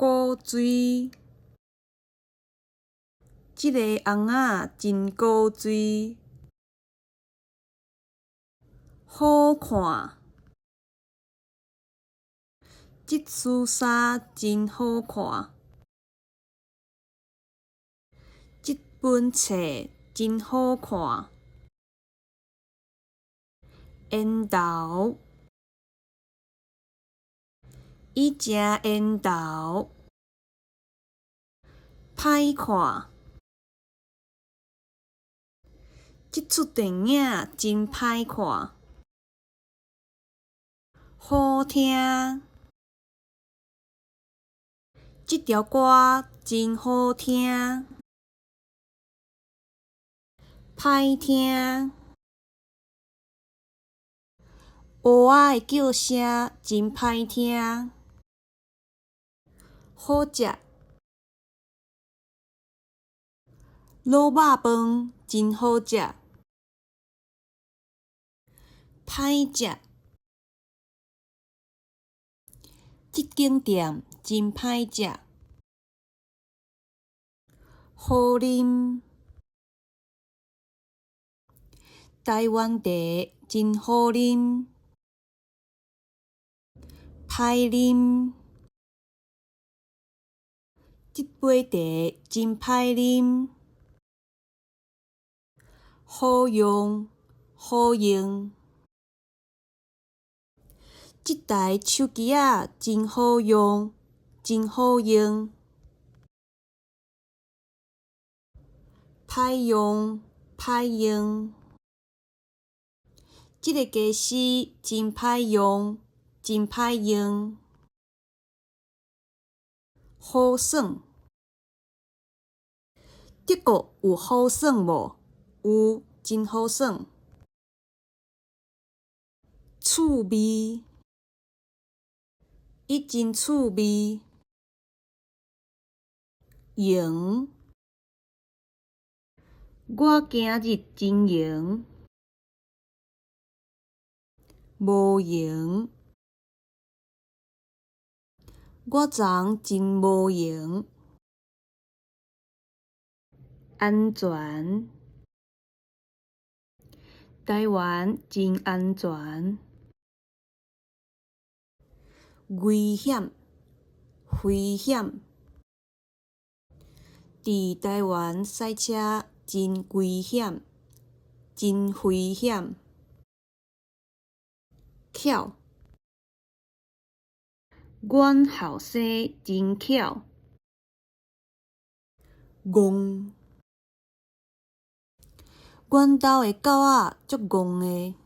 古锥，这个翁仔真古锥，好看。这丝衫真好看，这本册真好看。烟头，伊食烟头，歹看。这出电影真歹看，好听。这条歌真好听，歹听。蚵仔的叫声真歹听，好食。卤肉饭真好食，歹食。这间店真歹食，好啉。台湾茶真好啉，歹啉。这杯茶真歹啉，好用，好用。这台手机仔真好用，真好用。歹用，歹用。这个家私真歹用，真歹用。好耍。德国有好耍无？有，真好耍。趣味，伊真趣味。闲，我今日真闲。无闲，我昨真无闲。安全，台湾真安全。危险，危险。伫台湾赛车真危险，真危险。巧，阮后生真巧。戆，阮兜的狗仔足戆的。